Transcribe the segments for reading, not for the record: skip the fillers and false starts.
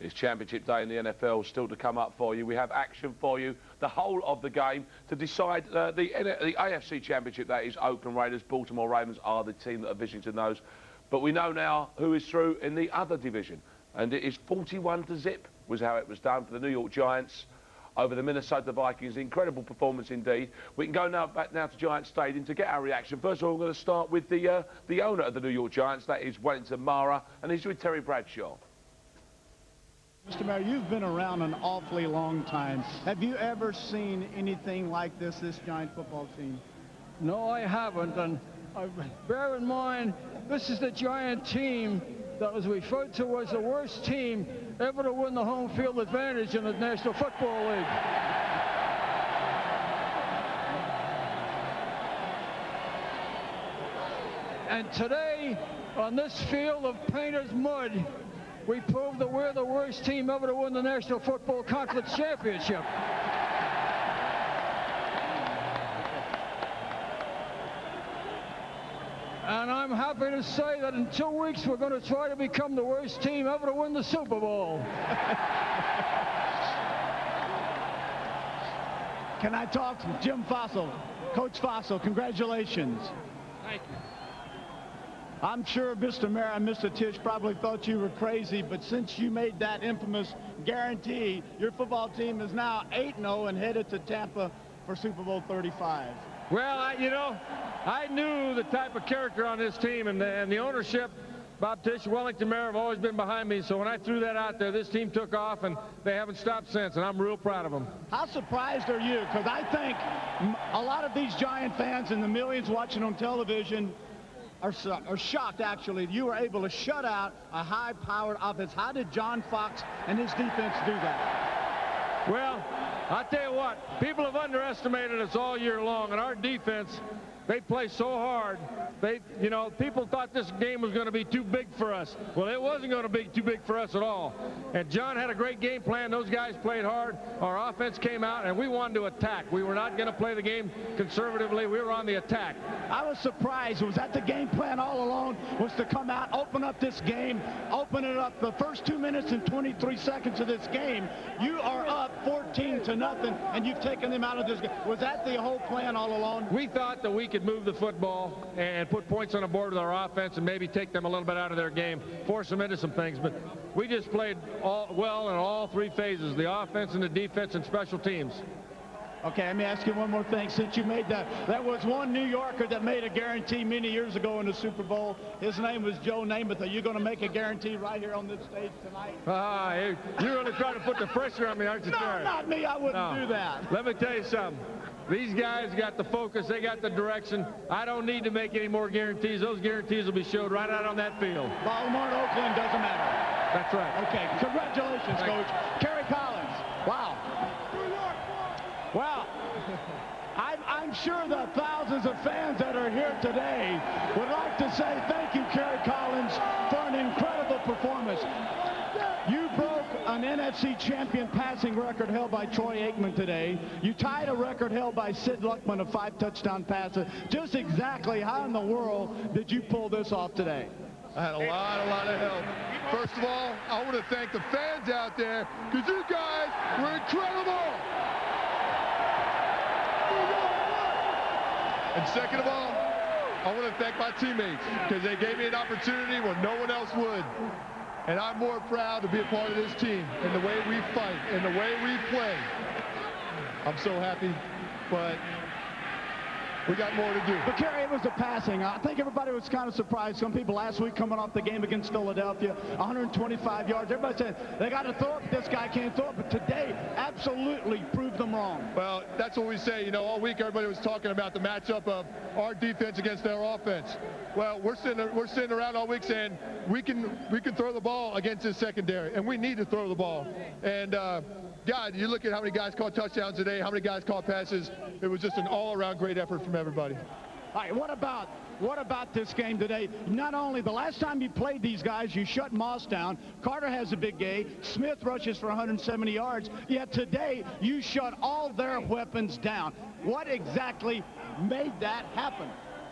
It's Championship Day in the NFL still to come up for you. We have action for you, the whole of the game, to decide the AFC Championship. That is Oakland Raiders. Baltimore Ravens are the team that are visiting those. But we know now who is through in the other division. And it is 41-0 was how it was done for the New York Giants over the Minnesota Vikings. Incredible performance indeed. We can go back now to Giants Stadium to get our reaction. First of all, we're going to start with the owner of the New York Giants. That is Wellington Mara, and he's with Terry Bradshaw. Mr. Mayor, you've been around an awfully long time. Have you ever seen anything like this Giant football team? No, I haven't. And bear in mind, this is the Giant team that was referred to as the worst team ever to win the home field advantage in the National Football League. And today, on this field of painter's mud, we proved that we're the worst team ever to win the National Football Conference Championship. And I'm happy to say that in 2 weeks we're going to try to become the worst team ever to win the Super Bowl. Can I talk to Jim Fossil? Coach Fossil, congratulations. Thank you. I'm sure Mr. Mayor and Mr. Tisch probably thought you were crazy, but since you made that infamous guarantee, your football team is now 8-0 and headed to Tampa for Super Bowl 35. Well, I knew the type of character on this team, and the ownership, Bob Tisch, Wellington Mayor, have always been behind me. So when I threw that out there, this team took off, and they haven't stopped since, and I'm real proud of them. How surprised are you? Because I think a lot of these Giant fans and the millions watching on television are shocked, actually. You were able to shut out a high-powered offense. How did John Fox and his defense do that? Well, I'll tell you what, people have underestimated us all year long, and our defense, they play so hard. People thought this game was going to be too big for us. Well, it wasn't going to be too big for us at all. And John had a great game plan. Those guys played hard. Our offense came out, and we wanted to attack. We were not going to play the game conservatively. We were on the attack. I was surprised. Was that the game plan all along, was to come out, open up this game, open it up the first 2 minutes and 23 seconds of this game? You are up 14-0, and you've taken them out of this game. Was that the whole plan all along? We thought that we could move the football and put points on the board with our offense and maybe take them a little bit out of their game, force them into some things. But we just played well in all three phases, the offense and the defense and special teams. Okay, let me ask you one more thing. Since you made that, there was one New Yorker that made a guarantee many years ago in the Super Bowl. His name was Joe Namath. Are you going to make a guarantee right here on this stage tonight? You're going to try to put the pressure on me, aren't you, Terry? No, not me. I wouldn't do that. Let me tell you something. These guys got the focus. They got the direction. I don't need to make any more guarantees. Those guarantees will be showed right out on that field. Baltimore and Oakland doesn't matter. That's right. Okay, congratulations, Coach. Kerry Collins. Wow. Well, I'm sure the thousands of fans that are here today would like to say thank you, Kerry Collins, for an incredible performance. You broke an NFC champion passing record held by Troy Aikman today. You tied a record held by Sid Luckman of 5 touchdown passes. Just exactly how in the world did you pull this off today? I had a lot of help. First of all, I want to thank the fans out there, because you guys were incredible. And second of all, I want to thank my teammates, because they gave me an opportunity when no one else would. And I'm more proud to be a part of this team and the way we fight and the way we play. I'm so happy, but we got more to do. But, Kerry, it was the passing. I think everybody was kind of surprised. Some people last week coming off the game against Philadelphia, 125 yards. Everybody said they got to throw it, this guy can't throw it. But today absolutely proved them wrong. Well, that's what we say. All week everybody was talking about the matchup of our defense against their offense. Well, we're sitting around all week saying we can throw the ball against this secondary, and we need to throw the ball. And God, you look at how many guys caught touchdowns today, how many guys caught passes. It was just an all-around great effort from everybody. All right, what about this game today? Not only the last time you played these guys, you shut Moss down. Carter has a big game. Smith rushes for 170 yards. Yet today, you shut all their weapons down. What exactly made that happen?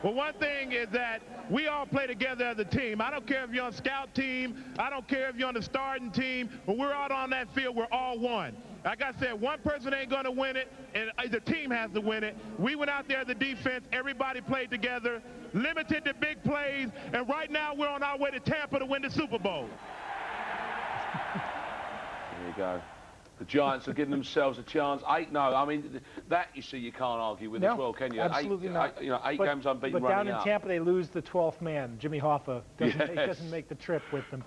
Well, one thing is that we all play together as a team. I don't care if you're on scout team. I don't care if you're on the starting team. When we're out on that field, we're all one. Like I said, one person ain't going to win it, and the team has to win it. We went out there as a defense. Everybody played together, limited the big plays, and right now we're on our way to Tampa to win the Super Bowl. There you go. The Giants are giving themselves a chance. 8-0. I mean, that, you see, you can't argue with as well, can you? Absolutely not. Eight games unbeaten but running down in Tampa, they lose the 12th man. Jimmy Hoffa doesn't make the trip with them.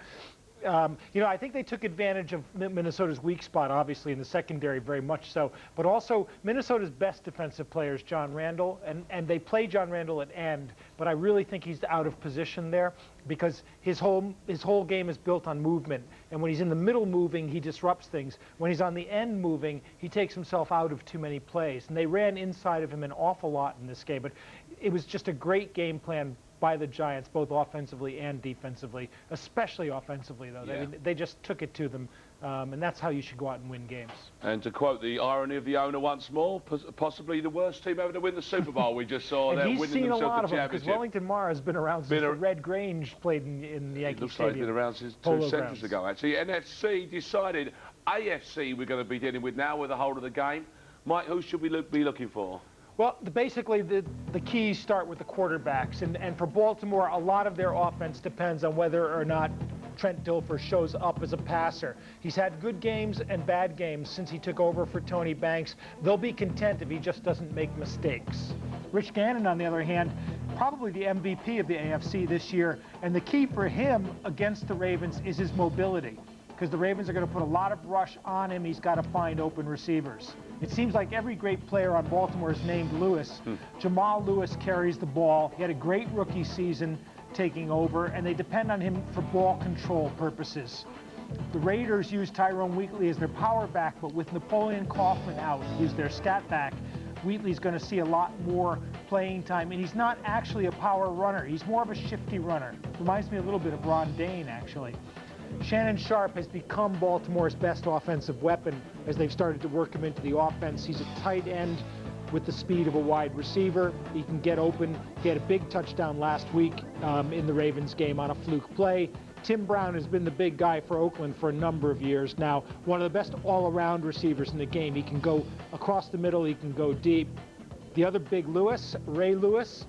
You know, I think they took advantage of Minnesota's weak spot, obviously, in the secondary, very much so. But also, Minnesota's best defensive player is John Randall, and they play John Randall at end. But I really think he's out of position there because his whole game is built on movement. And when he's in the middle moving, he disrupts things. When he's on the end moving, he takes himself out of too many plays. And they ran inside of him an awful lot in this game. But it was just a great game plan by the Giants, both offensively and defensively, especially offensively, though. Yeah. They just took it to them, and that's how you should go out and win games. And to quote the irony of the owner once more, possibly the worst team ever to win the Super Bowl. We just saw and them he's winning seen a themselves lot the of them, because championship. Wellington Mara has been around since the Red Grange played in the Yankee It looks Stadium. like he's been around since two centuries ago, actually. NFC decided AFC we're going to be dealing with now with the whole of the game. Mike, who should we be looking for? Well, basically, the keys start with the quarterbacks. And for Baltimore, a lot of their offense depends on whether or not Trent Dilfer shows up as a passer. He's had good games and bad games since he took over for Tony Banks. They'll be content if he just doesn't make mistakes. Rich Gannon, on the other hand, probably the MVP of the AFC this year. And the key for him against the Ravens is his mobility, because the Ravens are going to put a lot of rush on him. He's got to find open receivers. It seems like every great player on Baltimore is named Lewis. Jamal Lewis carries the ball. He had a great rookie season taking over, and they depend on him for ball control purposes. The Raiders use Tyrone Wheatley as their power back, but with Napoleon Kaufman out, who's their scat back, Wheatley's going to see a lot more playing time, and he's not actually a power runner. He's more of a shifty runner. Reminds me a little bit of Ron Dane, actually. Shannon Sharp has become Baltimore's best offensive weapon as they've started to work him into the offense. He's a tight end with the speed of a wide receiver. He can get open. He had a big touchdown last week in the Ravens game on a fluke play. Tim Brown has been the big guy for Oakland for a number of years now. One of the best all-around receivers in the game. He can go across the middle. He can go deep. The other big Lewis, Ray Lewis,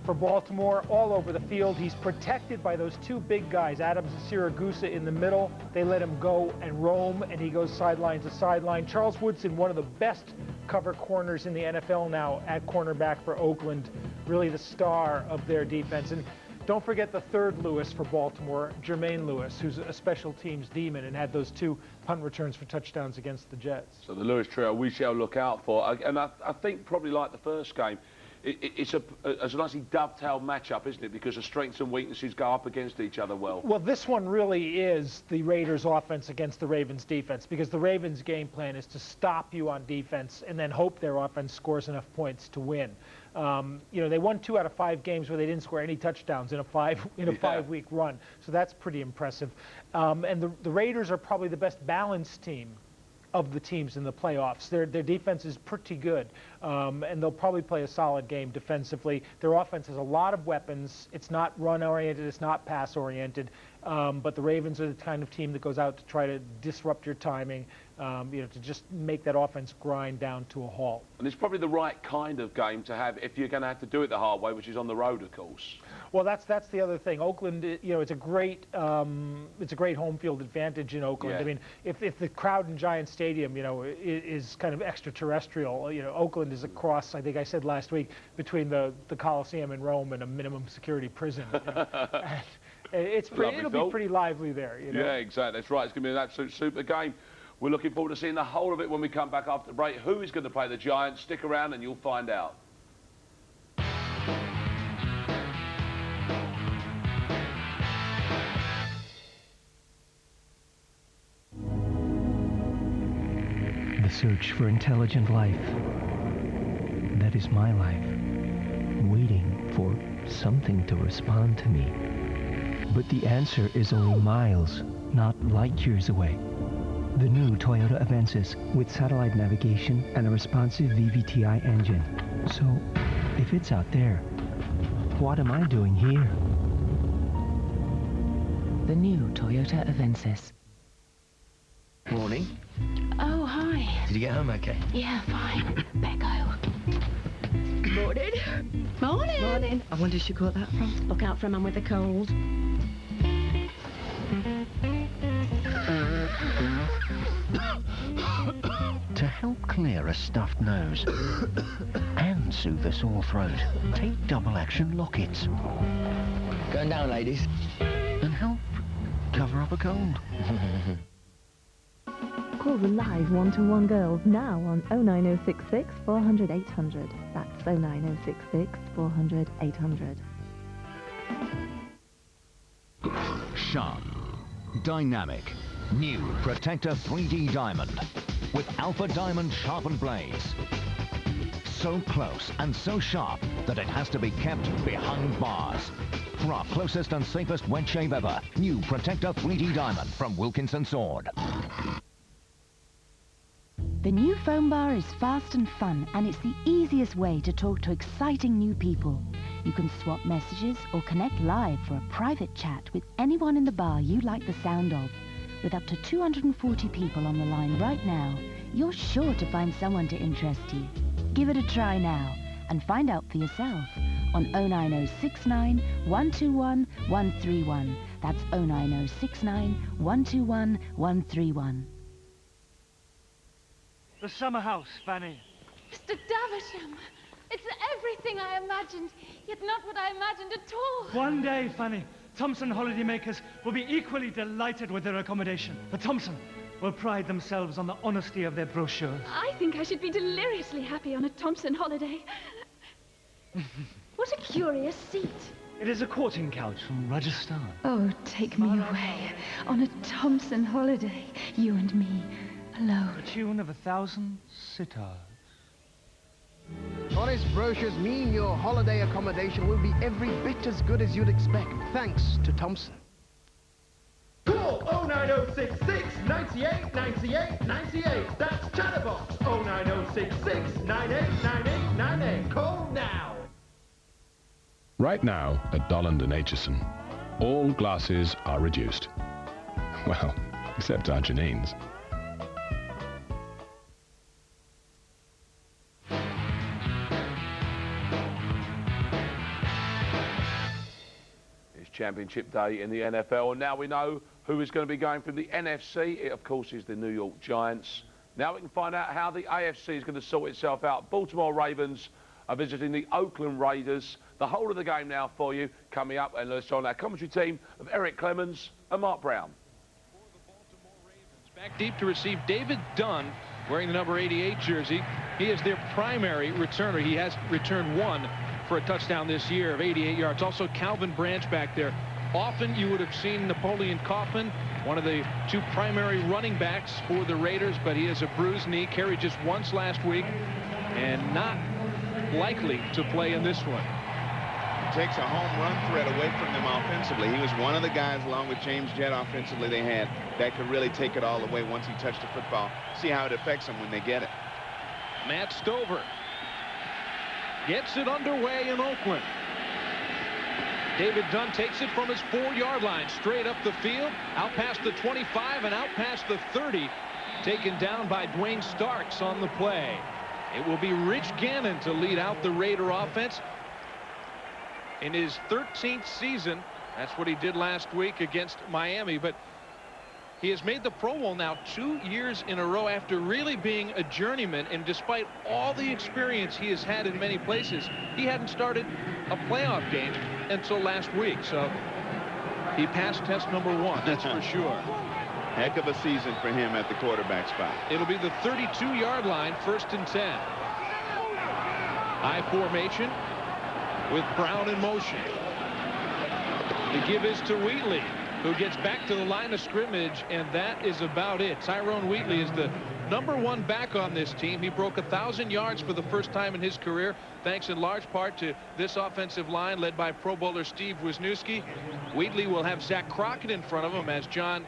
for Baltimore, all over the field. He's protected by those two big guys, Adams and Siragusa in the middle. They let him go and roam, and he goes sideline to sideline. Charles Woodson, one of the best cover corners in the NFL now at cornerback for Oakland, really the star of their defense. And don't forget the third Lewis for Baltimore, Jermaine Lewis, who's a special teams demon and had those two punt returns for touchdowns against the Jets. So the Lewis trio we shall look out for. And I think probably like the first game, it's a nicely dovetailed matchup, isn't it? Because the strengths and weaknesses go up against each other well. Well, this one really is the Raiders' offense against the Ravens' defense, because the Ravens' game plan is to stop you on defense and then hope their offense scores enough points to win. You know, they won 2 out of 5 games where they didn't score any touchdowns in a five-week run, so that's pretty impressive. And the Raiders are probably the best balanced team of the teams in the playoffs. Their defense is pretty good, and they'll probably play a solid game defensively. Their offense has a lot of weapons. It's not run-oriented, it's not pass-oriented, but the Ravens are the kind of team that goes out to try to disrupt your timing, you know, to just make that offense grind down to a halt. And it's probably the right kind of game to have if you're going to have to do it the hard way, which is on the road, of course. Well, that's the other thing. Oakland, you know, it's a great home field advantage in Oakland. Yeah. I mean, if the crowd in Giant Stadium, you know, is kind of extraterrestrial, you know, Oakland is a cross, I think I said last week, between the Coliseum in Rome and a minimum security prison. You know? It'll be pretty lively there. You know? Yeah, exactly. That's right. It's going to be an absolute super game. We're looking forward to seeing the whole of it when we come back after the break. Who is going to play the Giants? Stick around and you'll find out. The search for intelligent life. That is my life. Waiting for something to respond to me. But the answer is only miles, not light years away. The new Toyota Avensis with satellite navigation and a responsive VVTi engine. So, if it's out there, What am I doing here? The new Toyota Avensis. Morning. Oh, hi. Did you get home okay? Yeah, fine. Becco. Morning. Morning. Morning. I wonder who she caught that from. Look out for a man with a cold. To help clear a stuffed nose and soothe a sore throat, take double action lockets. Going down, ladies. And help cover up a cold. Call the live one-to-one girls now on 09066 400 800. That's 09066 400 800. Sharp, dynamic, new Protector 3D Diamond with Alpha Diamond sharpened blades. So close and so sharp that it has to be kept behind bars. For our closest and safest wedge shave ever, new Protector 3D Diamond from Wilkinson Sword. The new foam bar is fast and fun, and it's the easiest way to talk to exciting new people. You can swap messages or connect live for a private chat with anyone in the bar you like the sound of. With up to 240 people on the line right now, you're sure to find someone to interest you. Give it a try now and find out for yourself on 09069 121 131. That's 09069 121 131. The summer house, Fanny. Mr. Davisham, it's everything I imagined, yet not what I imagined at all. One day, Fanny, Thompson holidaymakers will be equally delighted with their accommodation. But Thompson will pride themselves on the honesty of their brochures. I think I should be deliriously happy on a Thompson holiday. What a curious seat. It is a courting couch from Rajasthan. Oh, take me away on a Thompson holiday, you and me. Alone. The tune of 1,000 sitars. Honest brochures mean your holiday accommodation will be every bit as good as you'd expect, thanks to Thompson. Call 09066 98 98 98. That's Chatterbox 09066 989898. Call now. Right now at Dolland and Aitchison, all glasses are reduced. Well, except our Janine's. Championship day in the NFL, and now we know who is going to be going from the NFC. It, of course, is the New York Giants. Now we can find out how the AFC is going to sort itself out. Baltimore Ravens are visiting the Oakland Raiders. The whole of the game now for you coming up, and let's on our commentary team of Eric Clemens and Mark Brown. Back deep to receive David Dunn, wearing the number 88 jersey. He is their primary returner. He has returned one for a touchdown this year of 88 yards. Also Calvin Branch back there. Often you would have seen Napoleon Kaufman, one of the two primary running backs for the Raiders, but he has a bruised knee, carried just once last week, and not likely to play in this one. Takes a home run threat away from them offensively. He was one of the guys, along with James Jett offensively, they had that could really take it all away once he touched the football. See how it affects them when they get it. Matt Stover gets it underway in Oakland. David Dunn takes it from his 4-yard line, straight up the field, out past the 25 and out past the 30. Taken down by Dwayne Starks on the play. It will be Rich Gannon to lead out the Raider offense in his 13th season. That's what he did last week against Miami, but he has made the Pro Bowl now 2 years in a row after really being a journeyman, and despite all the experience he has had in many places, he hadn't started a playoff game until last week. So he passed test number 1, that's for sure. Heck of a season for him at the quarterback spot. It'll be the 32-yard line, 1st and 10. High formation with Brown in motion. The give is to Wheatley, who gets back to the line of scrimmage, and that is about it. Tyrone Wheatley is the #1 back on this team. He broke 1,000 yards for the first time in his career, thanks in large part to this offensive line led by Pro Bowler Steve Wisniewski. Wheatley will have Zach Crockett in front of him, as John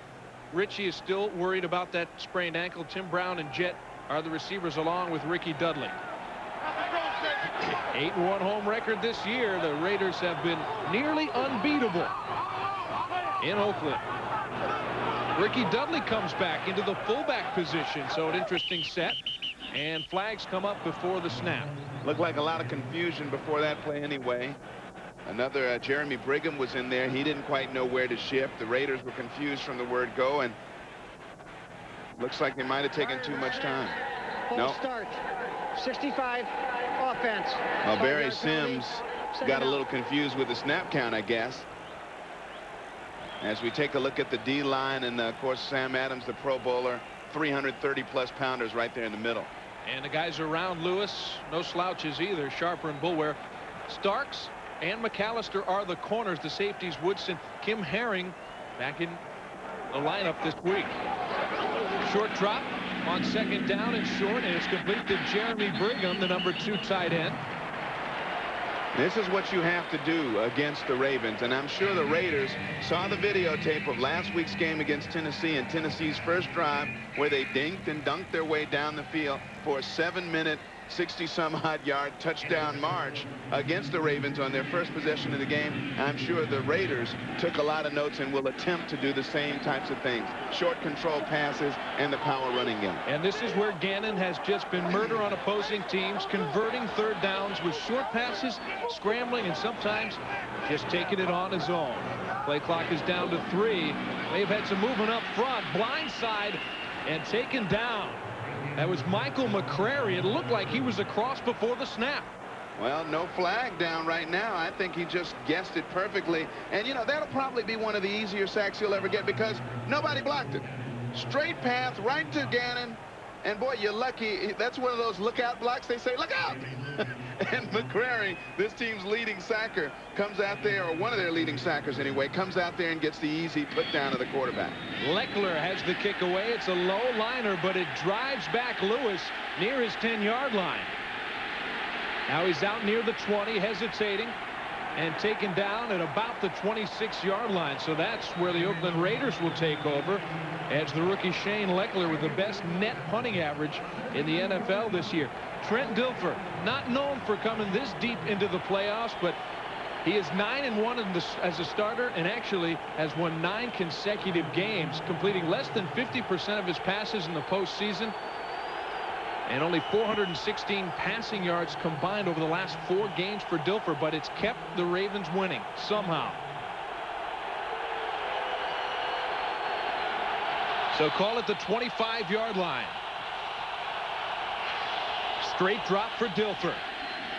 Ritchie is still worried about that sprained ankle. Tim Brown and Jett are the receivers, along with Ricky Dudley. 8-1 home record this year. The Raiders have been nearly unbeatable in Oakland. Ricky Dudley comes back into the fullback position, so an interesting set. And flags come up before the snap. Looked like a lot of confusion before that play anyway. Another Jeremy Brigham was in there. He didn't quite know where to shift. The Raiders were confused from the word go, and looks like they might have taken too much time. No. Start. 65 offense. Well, Barry Sims got a little confused with the snap count, I guess. As we take a look at the D-line, and of course Sam Adams, the Pro Bowler, 330-plus pounders right there in the middle. And the guys around Lewis, no slouches either. Sharper and Bulware. Starks and McAllister are the corners. The safeties, Woodson, Kim Herring back in the lineup this week. Short drop on second down and short, and it's complete to Jeremy Brigham, the number 2 tight end. This is what you have to do against the Ravens, and I'm sure the Raiders saw the videotape of last week's game against Tennessee and Tennessee's first drive, where they dinked and dunked their way down the field for a 7-minute 60-some-odd yard touchdown march against the Ravens on their first possession of the game. I'm sure the Raiders took a lot of notes and will attempt to do the same types of things. Short control passes and the power running game. And this is where Gannon has just been murder on opposing teams, converting third downs with short passes, scrambling, and sometimes just taking it on his own. Play clock is down to 3. They've had some movement up front, blindside, and taken down. That was Michael McCrary. It looked like he was across before the snap. Well, no flag down right now. I think he just guessed it perfectly. And, you know, that'll probably be one of the easier sacks he'll ever get because nobody blocked it. Straight path right to Gannon. And, boy, you're lucky. That's one of those lookout blocks. They say, look out. And McCrary, this team's leading sacker, comes out there, or one of their leading sackers anyway, comes out there and gets the easy put down of the quarterback. Leckler has the kick away. It's a low liner, but it drives back Lewis near his 10-yard line. Now he's out near the 20, hesitating, and taken down at about the 26-yard line. So that's where the Oakland Raiders will take over, as the rookie Shane Leckler with the best net punting average in the NFL this year. Trent Dilfer, not known for coming this deep into the playoffs, but he is 9-1 as a starter, and actually has won 9 consecutive games, completing less than 50% of his passes in the postseason, and only 416 passing yards combined over the last 4 games for Dilfer, but it's kept the Ravens winning somehow. So call it the 25-yard line. Straight drop for Dilfer.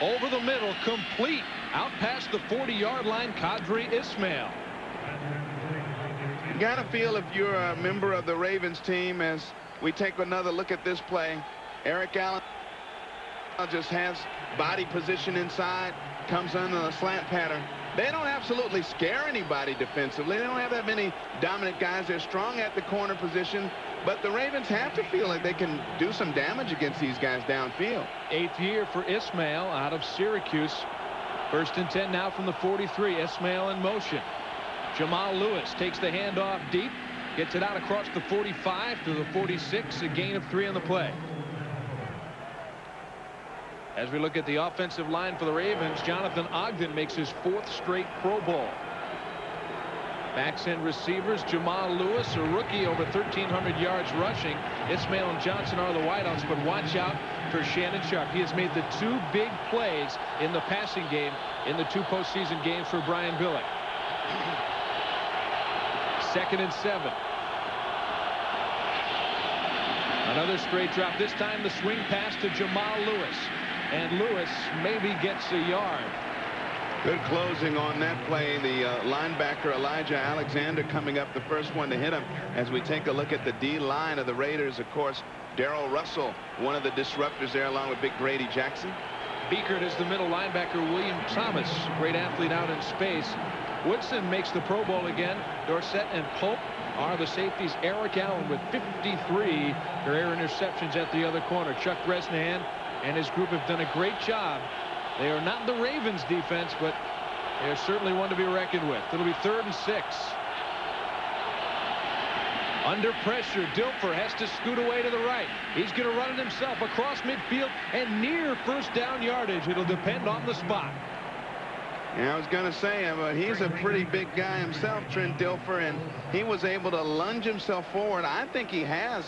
Over the middle, complete. Out past the 40-yard line, Qadri Ismail. You got to feel if you're a member of the Ravens team as we take another look at this play. Eric Allen just has body position inside, comes under the slant pattern. They don't absolutely scare anybody defensively. They don't have that many dominant guys. They're strong at the corner position, but the Ravens have to feel like they can do some damage against these guys downfield. 8th year for Ismail out of Syracuse. 1st and 10 now from the 43. Ismail in motion. Jamal Lewis takes the handoff deep, gets it out across the 45 to the 46, a gain of 3 on the play. As we look at the offensive line for the Ravens, Jonathan Ogden makes his 4th straight Pro Bowl. Backs end receivers, Jamal Lewis, a rookie, over 1,300 yards rushing. Ismail and Johnson are the wideouts, but watch out for Shannon Sharp. He has made the 2 big plays in the passing game in the 2 postseason games for Brian Billick. 2nd and 7. Another straight drop, this time the swing pass to Jamal Lewis. And Lewis maybe gets a yard. Good closing on that play. The linebacker Elijah Alexander coming up, the first one to hit him. As we take a look at the D-line of the Raiders, of course, Darrell Russell, one of the disruptors there, along with Big Grady Jackson. Beekert is the middle linebacker. William Thomas, great athlete out in space. Woodson makes the Pro Bowl again. Dorsett and Pope are the safeties. Eric Allen with 53 career interceptions at the other corner. Chuck Bresnahan and his group have done a great job. They are not the Ravens defense, but they're certainly one to be reckoned with. It'll be 3rd and 6. Under pressure, Dilfer has to scoot away to the right. He's going to run it himself across midfield and near first down yardage. It'll depend on the spot. Yeah, I was going to say, he's a pretty big guy himself, Trent Dilfer, and he was able to lunge himself forward. I think he has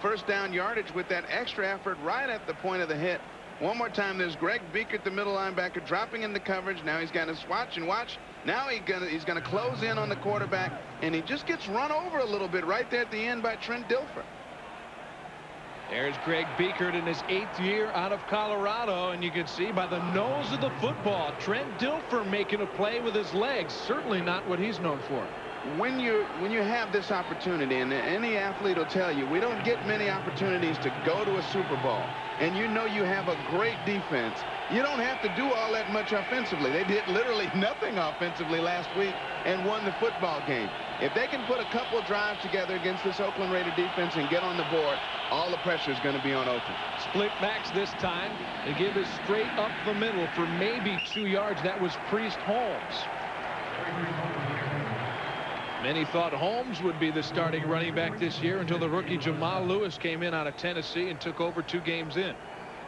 first down yardage with that extra effort right at the point of the hit. One more time, there's Greg Beekert, the middle linebacker, dropping into coverage. Now he's got to watch and watch. Now he's gonna close in on the quarterback, and he just gets run over a little bit right there at the end by Trent Dilfer. There's Greg Beekert in his 8th year out of Colorado, and you can see by the nose of the football, Trent Dilfer making a play with his legs. Certainly not what he's known for. When you have this opportunity, and any athlete will tell you, we don't get many opportunities to go to a Super Bowl, and you know you have a great defense. You don't have to do all that much offensively. They did literally nothing offensively last week and won the football game. If they can put a couple drives together against this Oakland Raider defense and get on the board, all the pressure is going to be on Oakland. Split backs this time. They give it straight up the middle for maybe 2 yards. That was Priest Holmes. Many thought Holmes would be the starting running back this year until the rookie Jamal Lewis came in out of Tennessee and took over 2 games in.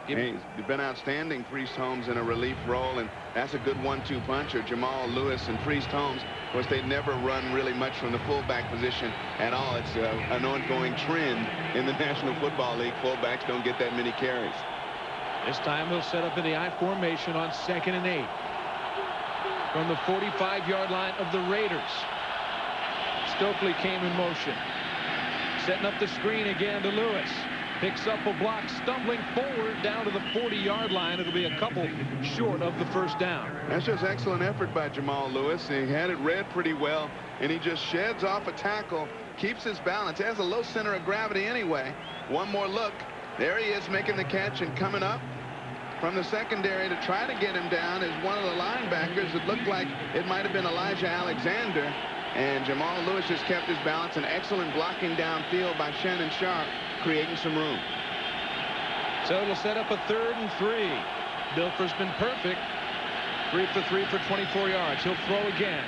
Hey, he's been outstanding, Priest Holmes, in a relief role, and that's a good 1-2 puncher. Jamal Lewis and Priest Holmes. Of course, they never run really much from the fullback position at all. It's an ongoing trend in the National Football League. Fullbacks don't get that many carries. This time they'll set up in the I formation on 2nd and 8 from the 45-yard line of the Raiders. Stokely came in motion, setting up the screen again to Lewis. Picks up a block, stumbling forward down to the 40-yard line. It'll be a couple short of the first down. That's just excellent effort by Jamal Lewis. He had it read pretty well, and he just sheds off a tackle, keeps his balance, has a low center of gravity anyway. One more look. There he is making the catch, and coming up from the secondary to try to get him down is one of the linebackers. It looked like it might have been Elijah Alexander. And Jamal Lewis has kept his balance. An excellent blocking downfield by Shannon Sharp, creating some room. So it'll set up a 3rd and 3. Dilfer's been perfect. 3 for 3 for 24 yards. He'll throw again.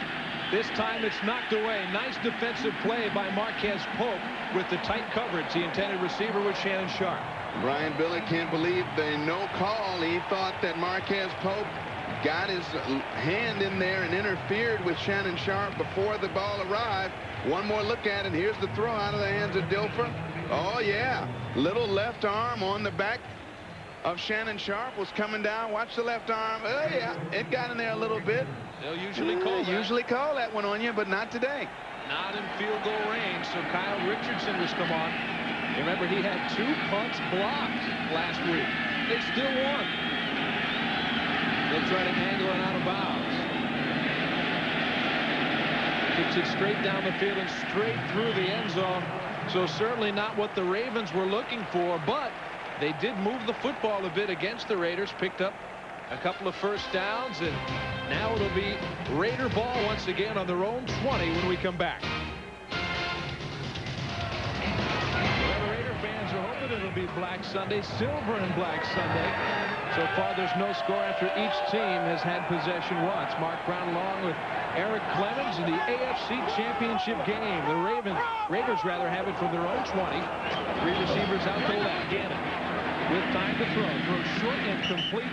This time it's knocked away. Nice defensive play by Marquez Pope with the tight coverage. The intended receiver was Shannon Sharp. Brian Billett can't believe the no call. He thought that Marquez Pope got his hand in there and interfered with Shannon Sharp before the ball arrived. One more look at it. Here's the throw out of the hands of Dilfer. Oh, yeah. Little left arm on the back of Shannon Sharp was coming down. Watch the left arm. Oh, yeah. It got in there a little bit. They'll usually call that one on you, but not today. Not in field goal range, so Kyle Richardson was come on. Remember, he had 2 punts blocked last week. They still won. They'll try to angle it out of bounds. Kicks it straight down the field and straight through the end zone. So certainly not what the Ravens were looking for, but they did move the football a bit against the Raiders, picked up a couple of first downs, and now it'll be Raider ball once again on their own 20 when we come back. Well, Raider fans are hoping it'll be Black Sunday, silver and Black Sunday. So far, there's no score after each team has had possession once. Mark Brown along with Eric Clemens in the AFC Championship game. The Raiders rather have it from their own 20. 3 receivers out to left. Gannon with time to throw. Throws short and complete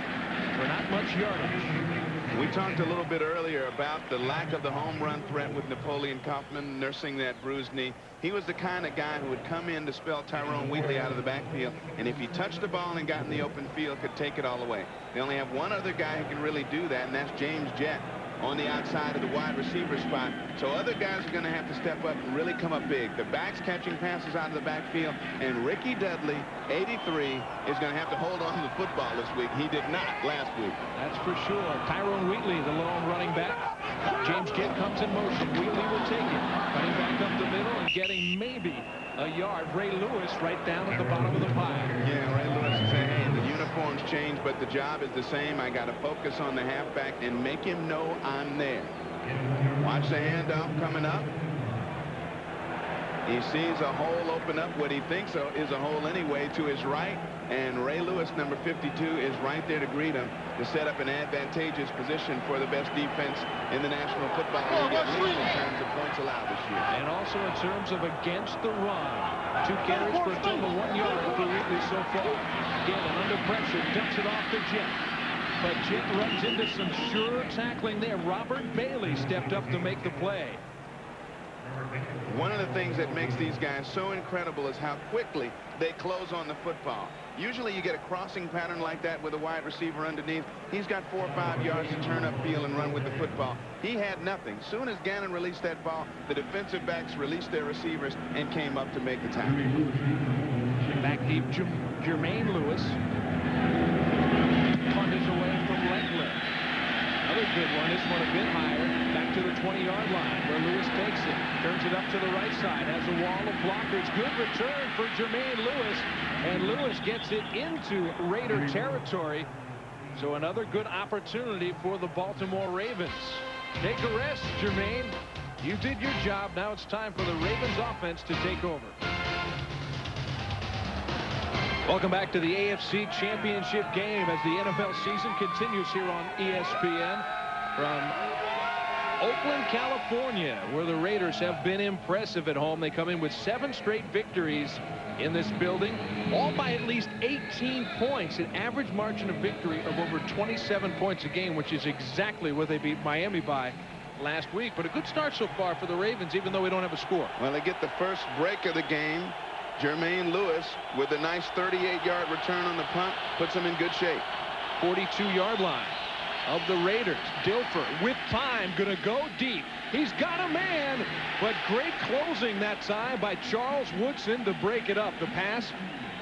for not much yardage. We talked a little bit earlier about the lack of the home run threat with Napoleon Kaufman nursing that bruised knee. He was the kind of guy who would come in to spell Tyrone Wheatley out of the backfield, and if he touched the ball and got in the open field, could take it all away. They only have one other guy who can really do that, and that's James Jett on the outside of the wide receiver spot. So other guys are going to have to step up and really come up big. The backs catching passes out of the backfield, and Ricky Dudley, 83, is going to have to hold on to the football this week. He did not last week. That's for sure. Tyrone Wheatley, the lone running back. James Jett comes in motion. Wheatley will take it. Running back up the middle and getting maybe a yard. Ray Lewis right down at the bottom of the pile. Yeah, Ray Lewis is saying, hey, the uniforms change, but the job is the same. I got to focus on the halfback and make him know I'm there. Watch the handoff coming up. He sees a hole open up, what he thinks is a hole anyway, to his right, And Ray Lewis, number 52, is right there to greet him to set up an advantageous position for the best defense in the National Football League, at least in terms of points allowed this year. And also in terms of against the run. 2 carries for a total of 1 yard for Wheatley so far. Again, and under pressure, dumps it off to Jet. But Jet runs into some sure tackling there. Robert Bailey stepped up to make the play. One of the things that makes these guys so incredible is how quickly they close on the football. Usually you get a crossing pattern like that with a wide receiver underneath. He's got 4 or 5 yards to turn upfield and run with the football. He had nothing. Soon as Gannon released that ball, the defensive backs released their receivers and came up to make the tackle. Back deep, Jermaine Lewis. Punt is away from Leckler. Another good one. This one a bit higher. Back to the 20-yard line where Lewis takes it. Turns it up to the right side. Has a wall of blockers. Good return for Jermaine Lewis. And Lewis gets it into Raider territory. So another good opportunity for the Baltimore Ravens. Take a rest, Jermaine. You did your job. Now it's time for the Ravens offense to take over. Welcome back to the AFC Championship game as the NFL season continues here on ESPN from Oakland, California, where the Raiders have been impressive at home. They come in with 7 straight victories in this building, all by at least 18 points, an average margin of victory of over 27 points a game, which is exactly what they beat Miami by last week. But a good start so far for the Ravens, even though we don't have a score. Well, they get the first break of the game. Jermaine Lewis with a nice 38-yard return on the punt puts them in good shape. 42-yard line of the Raiders. Dilfer with time, gonna go deep. He's got a man, but great closing that time by Charles Woodson to break it up. The pass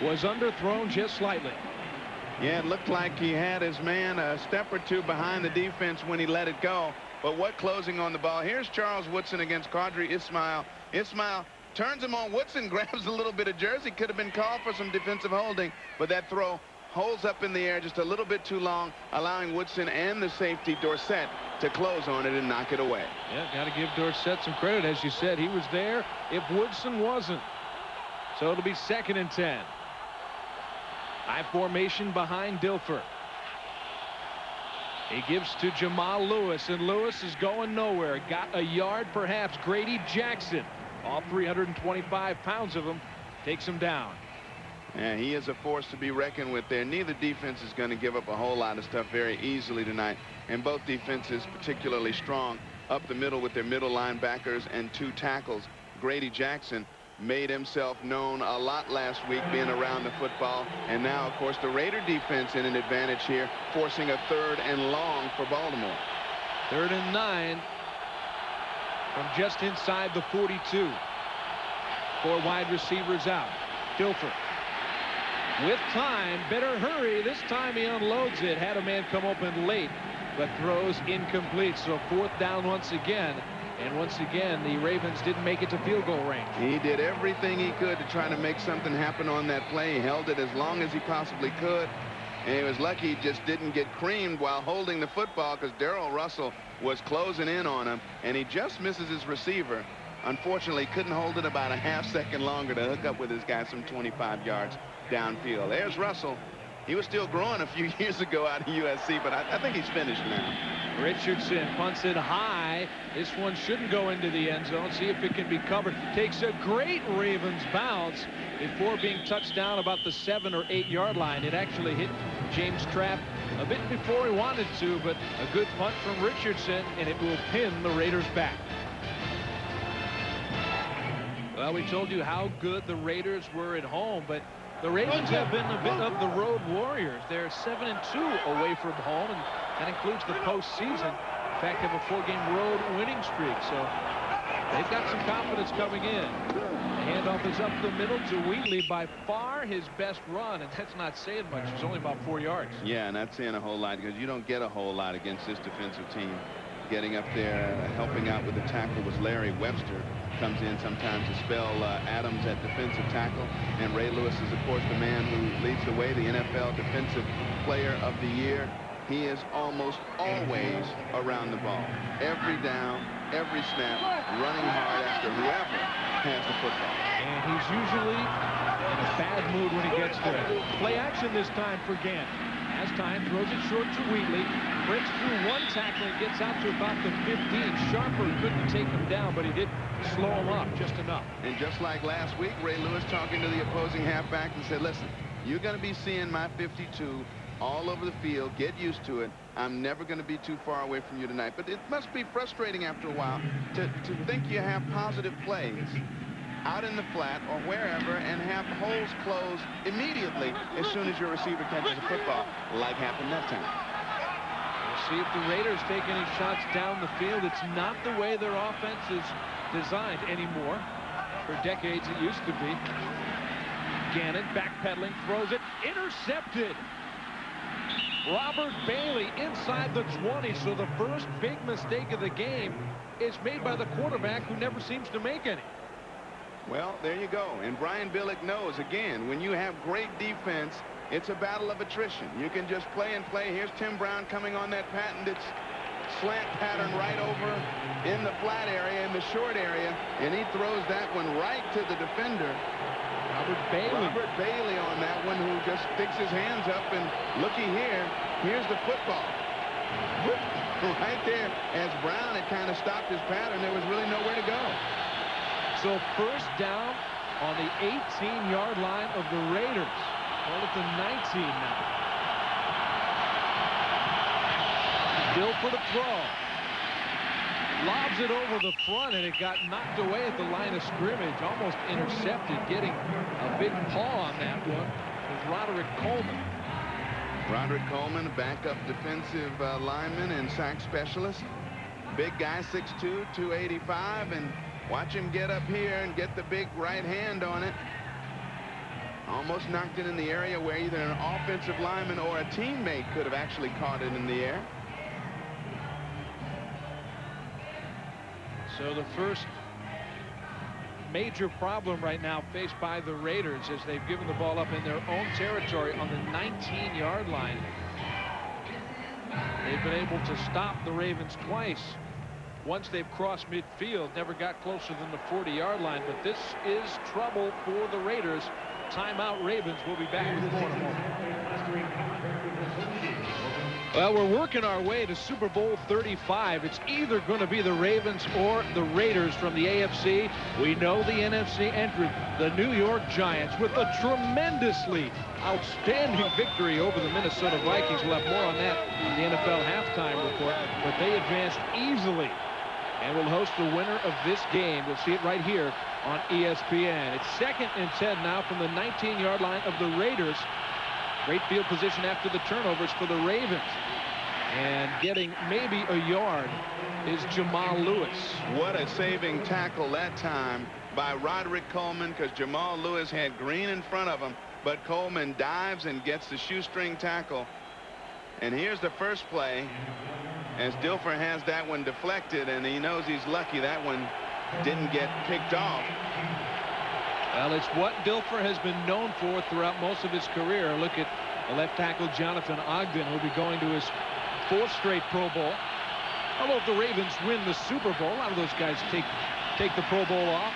was underthrown just slightly. Yeah, it looked like he had his man a step or two behind the defense when he let it go. But what closing on the ball? Here's Charles Woodson against Qadri Ismail. Ismail turns him on Woodson, grabs a little bit of jersey. Could have been called for some defensive holding, but that throw holds up in the air just a little bit too long, allowing Woodson and the safety Dorsett to close on it and knock it away. Yeah, got to give Dorsett some credit. As you said, he was there if Woodson wasn't. So it'll be 2nd and 10. High formation behind Dilfer. He gives to Jamal Lewis, and Lewis is going nowhere. Got a yard perhaps. Grady Jackson, all 325 pounds of him, takes him down. Yeah, he is a force to be reckoned with there. Neither defense is going to give up a whole lot of stuff very easily tonight. And both defenses particularly strong up the middle with their middle linebackers and 2 tackles. Grady Jackson made himself known a lot last week being around the football. And now, of course, the Raider defense in an advantage here, forcing a 3rd and long for Baltimore. 3rd and 9 from just inside the 42. 4 wide receivers out. Dilfer with time, better hurry. This time he unloads it. Had a man come open late, but throws incomplete. So 4th down once again. And once again, the Ravens didn't make it to field goal range. He did everything he could to try to make something happen on that play. He held it as long as he possibly could. And he was lucky he just didn't get creamed while holding the football, because Darrell Russell was closing in on him. And he just misses his receiver. Unfortunately, couldn't hold it about a half second longer to hook up with his guy some 25 yards downfield. There's Russell. He was still growing a few years ago out of USC, but I think he's finished now. Richardson punts it high. This one shouldn't go into the end zone. See if it can be covered. Takes a great Ravens bounce before being touched down about the 7 or 8 yard line. It actually hit James Trapp a bit before he wanted to, but a good punt from Richardson, and it will pin the Raiders back. Well, we told you how good the Raiders were at home, but the Ravens have been a bit of the road warriors. They're 7-2 away from home, and that includes the postseason. In fact, they have a 4-game road winning streak, so they've got some confidence coming in. The handoff is up the middle to Wheatley, by far his best run, and that's not saying much. It's only about 4 yards. Yeah, not saying a whole lot, because you don't get a whole lot against this defensive team. Getting up there, helping out with the tackle was Larry Webster. Comes in sometimes to spell Adams at defensive tackle. And Ray Lewis is, of course, the man who leads the way, the NFL Defensive Player of the Year. He is almost always around the ball. Every down, every snap, running hard after whoever has the football. And he's usually In a bad mood when he gets there. Play action this time for Gant. Has time, throws it short to Wheatley. Breaks through one tackle and gets out to about the 15. Sharper couldn't take him down, but he did slow him up just enough. And just like last week, Ray Lewis talking to the opposing halfback and said, listen, you're going to be seeing my 52 all over the field. Get used to it. I'm never going to be too far away from you tonight. But it must be frustrating after a while to think you have positive plays out in the flat or wherever and have holes closed immediately as soon as your receiver catches a football, like happened that time. We'll see if the Raiders take any shots down the field. It's not the way their offense is designed anymore. For decades it used to be. Gannon backpedaling, throws it, intercepted. Robert Bailey inside the 20, so the first big mistake of the game is made by the quarterback, who never seems to make any. Well, there you go. And Brian Billick knows, again, when you have great defense, it's a battle of attrition. You can just play and play. Here's Tim Brown coming on that patented slant pattern right over in the flat area, in the short area, and he throws that one right to the defender. Robert Bailey on that one, who just sticks his hands up, and looky here, here's the football. Right there, as Brown had kind of stopped his pattern, there was really nowhere to go. So first down on the 18-yard line of the Raiders. Call it the 19 now. Bill for the throw. Lobs it over the front, and it got knocked away at the line of scrimmage. Almost intercepted. Getting a big paw on that one was Roderick Coleman. Roderick Coleman, a backup defensive lineman and sack specialist. Big guy, 6'2", 285, and watch him get up here and get the big right hand on it. Almost knocked it in the area where either an offensive lineman or a teammate could have actually caught it in the air. So the first major problem right now faced by the Raiders is they've given the ball up in their own territory on the 19-yard line. They've been able to stop the Ravens twice. Once they've crossed midfield, never got closer than the 40-yard line, but this is trouble for the Raiders. Timeout, Ravens. We'll be back with more in a moment. Well, we're working our way to Super Bowl 35. It's either going to be the Ravens or the Raiders from the AFC. We know the NFC entrant, the New York Giants, with a tremendously outstanding victory over the Minnesota Vikings. We'll have more on that in the NFL halftime report, but they advanced easily and will host the winner of this game. We'll see it right here on ESPN. It's 2nd and 10 now from the 19-yard line of the Raiders. Great field position after the turnovers for the Ravens. And getting maybe a yard is Jamal Lewis. What a saving tackle that time by Roderick Coleman, because Jamal Lewis had Green in front of him, but Coleman dives and gets the shoestring tackle. And here's the first play, as Dilfer has that one deflected, and he knows he's lucky that one didn't get picked off. Well, it's what Dilfer has been known for throughout most of his career. Look at the left tackle, Jonathan Ogden, who'll be going to his 4th straight Pro Bowl. Although if the Ravens win the Super Bowl, a lot of those guys take the Pro Bowl off.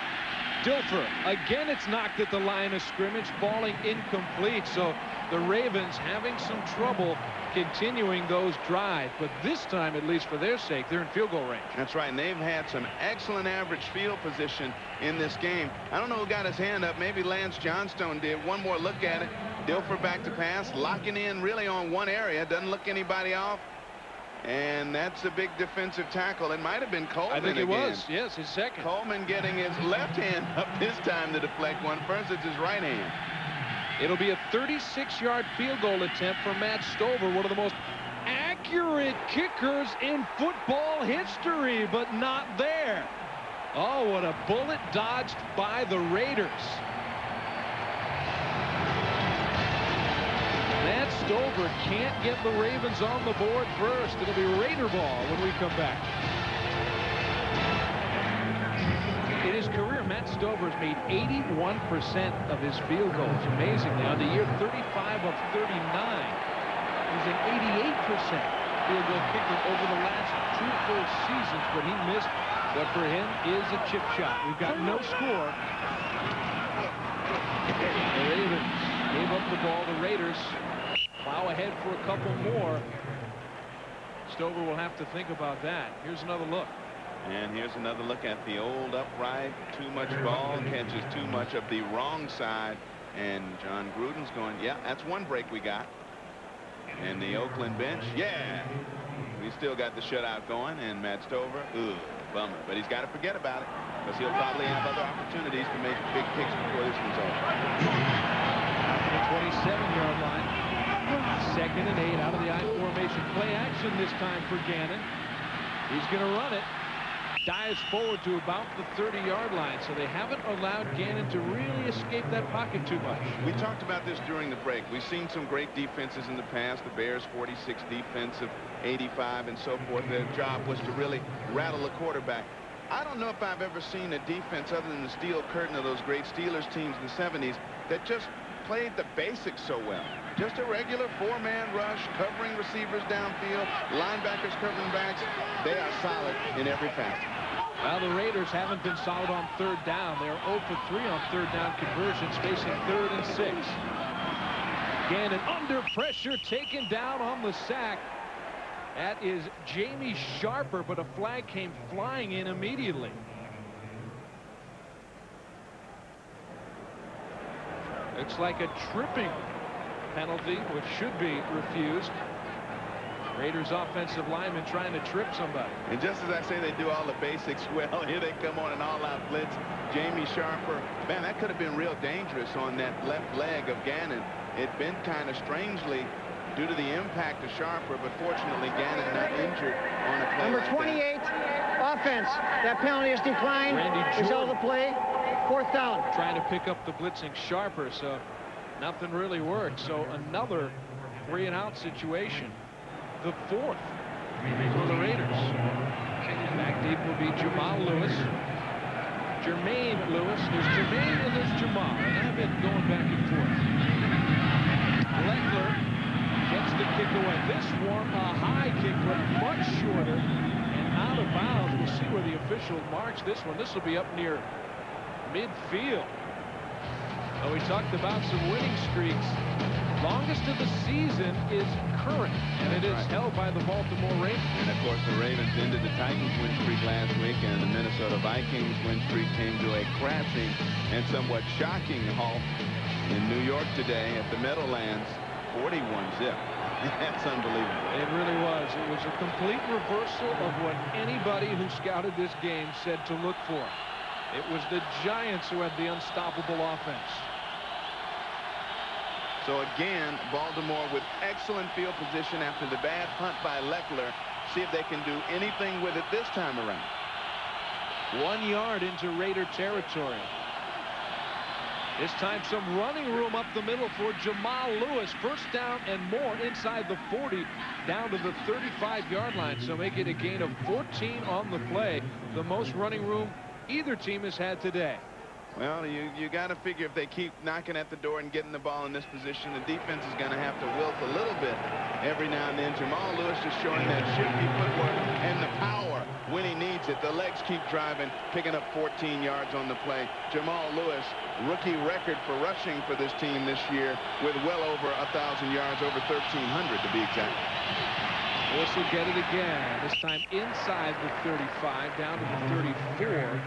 Dilfer, again, it's knocked at the line of scrimmage, falling incomplete. So the Ravens having some trouble continuing those drives, but this time, at least for their sake, they're in field goal range. That's right, and they've had some excellent average field position in this game. I don't know who got his hand up. Maybe Lance Johnstone did. One more look at it. Dilfer back to pass, locking in really on one area. Doesn't look anybody off. And that's a big defensive tackle. It might have been Coleman. I think it again. was, yes, his second. Coleman getting his left hand up this time to deflect one. First, it's his right hand. It'll be a 36-yard field goal attempt for Matt Stover, one of the most accurate kickers in football history, but not there. Oh, what a bullet dodged by the Raiders. Matt Stover can't get the Ravens on the board first. It'll be Raider ball when we come back. In his career, Matt Stover's made 81% of his field goals. Amazingly, on the year 35 of 39, he's an 88% field goal kicker over the last 2 full seasons, but he missed what for him is a chip shot. We've got no score. The Ravens gave up the ball. The Raiders plow ahead for a couple more. Stover will have to think about that. Here's another look. And here's another look at the old upright. Too much ball, catches too much of the wrong side. And John Gruden's going, yeah, that's one break we got. And the Oakland bench, yeah. We still got the shutout going. And Matt Stover, ooh, bummer. But he's got to forget about it, because he'll probably have other opportunities to make big kicks before this one's over. Out to the 27-yard line. 2nd and 8 out of the I formation. Play action this time for Gannon. He's going to run it. Dives forward to about the 30-yard line, so they haven't allowed Gannon to really escape that pocket too much. We talked about this during the break. We've seen some great defenses in the past. The Bears 46 defensive, 85 and so forth. Their job was to really rattle the quarterback. I don't know if I've ever seen a defense other than the steel curtain of those great Steelers teams in the 70s that just played the basics so well. Just a regular 4-man rush, covering receivers downfield, linebackers covering backs. They are solid in every facet. Well, the Raiders haven't been solid on 3rd down. They're 0 for 3 on 3rd down conversions, facing 3rd and 6. Gannon under pressure, taken down on the sack. That is Jamie Sharper, but a flag came flying in immediately. Looks like a tripping penalty, which should be refused. Raiders offensive lineman trying to trip somebody. And just as I say they do all the basics well, here they come on an all-out blitz. Jamie Sharper, man, that could have been real dangerous on that left leg of Gannon. It bent kind of strangely due to the impact of Sharper, but fortunately Gannon not injured on a play. Number 28, offense. That penalty is declined. Result of the play, 4th down. Trying to pick up the blitzing Sharper, so nothing really worked. So another 3-and-out situation. The 4th for the Raiders. Back deep will be Jamal Lewis. Jermaine Lewis. There's Jermaine and there's Jamal. And I've been going back and forth. Leckler gets the kick away. This one, a high kick, but much shorter and out of bounds. We'll see where the official marks this one. This will be up near midfield. So we talked about some winning streaks. Longest of the season is current, and it is held by the Baltimore Ravens. And of course, the Ravens ended the Titans win streak last week, and the Minnesota Vikings win streak came to a crashing and somewhat shocking halt in New York today at the Meadowlands, 41-zip. That's unbelievable. It really was. It was a complete reversal of what anybody who scouted this game said to look for. It was the Giants who had the unstoppable offense. So again, Baltimore with excellent field position after the bad punt by Leckler. See if they can do anything with it this time around. 1 yard into Raider territory. This time some running room up the middle for Jamal Lewis. 1st down and more inside the 40 down to the 35-yard line. So make it a gain of 14 on the play. The most running room either team has had today. Well, you got to figure if they keep knocking at the door and getting the ball in this position, the defense is going to have to wilt a little bit every now and then. Jamal Lewis just showing that shifty footwork and the power when he needs it. The legs keep driving, picking up 14 yards on the play. Jamal Lewis, rookie record for rushing for this team this year with well over 1,000 yards, over 1,300 to be exact. Lewis will get it again, this time inside the 35, down to the 34.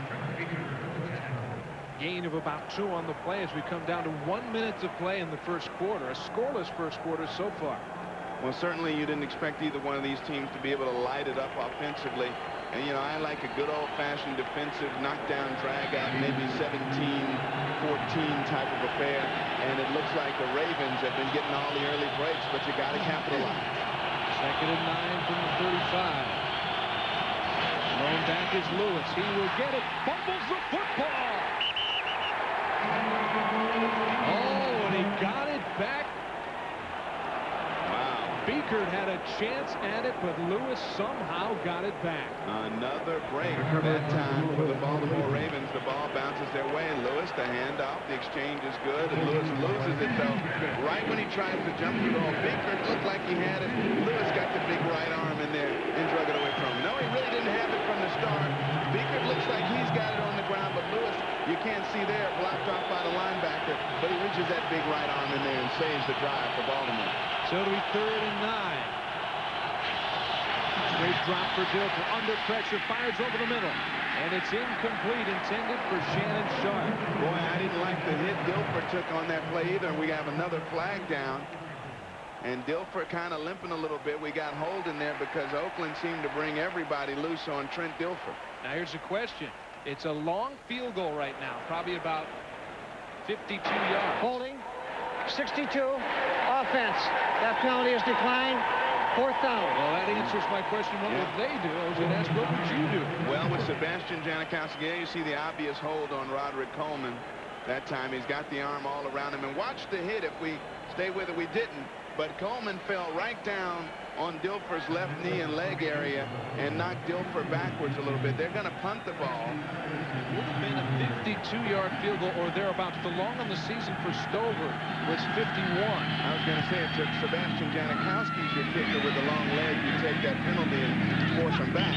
Gain of about 2 on the play as we come down to 1 minute to play in the first quarter. A scoreless first quarter so far. Well, certainly you didn't expect either one of these teams to be able to light it up offensively. And, you know, I like a good old-fashioned defensive knockdown, drag-out, maybe 17-14 type of affair. And it looks like the Ravens have been getting all the early breaks, but you got to capitalize. 2nd and 9 from the 35. Thrown back is Lewis. He will get it. Fumbles the football. Oh, and he got it back. Wow. Beekert had a chance at it, but Lewis somehow got it back. Another break that time for the Baltimore Ravens. The ball bounces their way. Lewis, the handoff. The exchange is good. And Lewis loses it, though. Right when he tries to jump the ball, Beekert looked like he had it. Lewis got the big right arm in there and drug it away from him. No, he really didn't have it from the start. Beekert looks like he's got it on the ground, but Lewis You can't see there, blocked off by the linebacker, but he reaches that big right arm in there and saves the drive for Baltimore. So it'll be 3rd and 9. Straight drop for Dilfer, under pressure, fires over the middle. And it's incomplete, intended for Shannon Sharp. Boy, I didn't like the hit Dilfer took on that play either. We have another flag down. And Dilfer kind of limping a little bit. We got hold in there because Oakland seemed to bring everybody loose on Trent Dilfer. Now here's a question. It's a long field goal right now, probably about 52 yards. Holding, 62, offense. That penalty is declined. 4th down. Well, that answers my question. What would they do? I was going to ask, what would you do? Well, with Sebastian Janikowski, you see the obvious hold on Roderick Coleman. That time he's got the arm all around him. And watch the hit. If we stay with it, we didn't. But Coleman fell right down on Dilfer's left knee and leg area and knocked Dilfer backwards a little bit. They're going to punt the ball. Would have been a 52-yard field goal or thereabouts. The long on the season for Stover was 51. I was going to say it took Sebastian Janikowski's your kicker with the long leg. You take that penalty and force him back.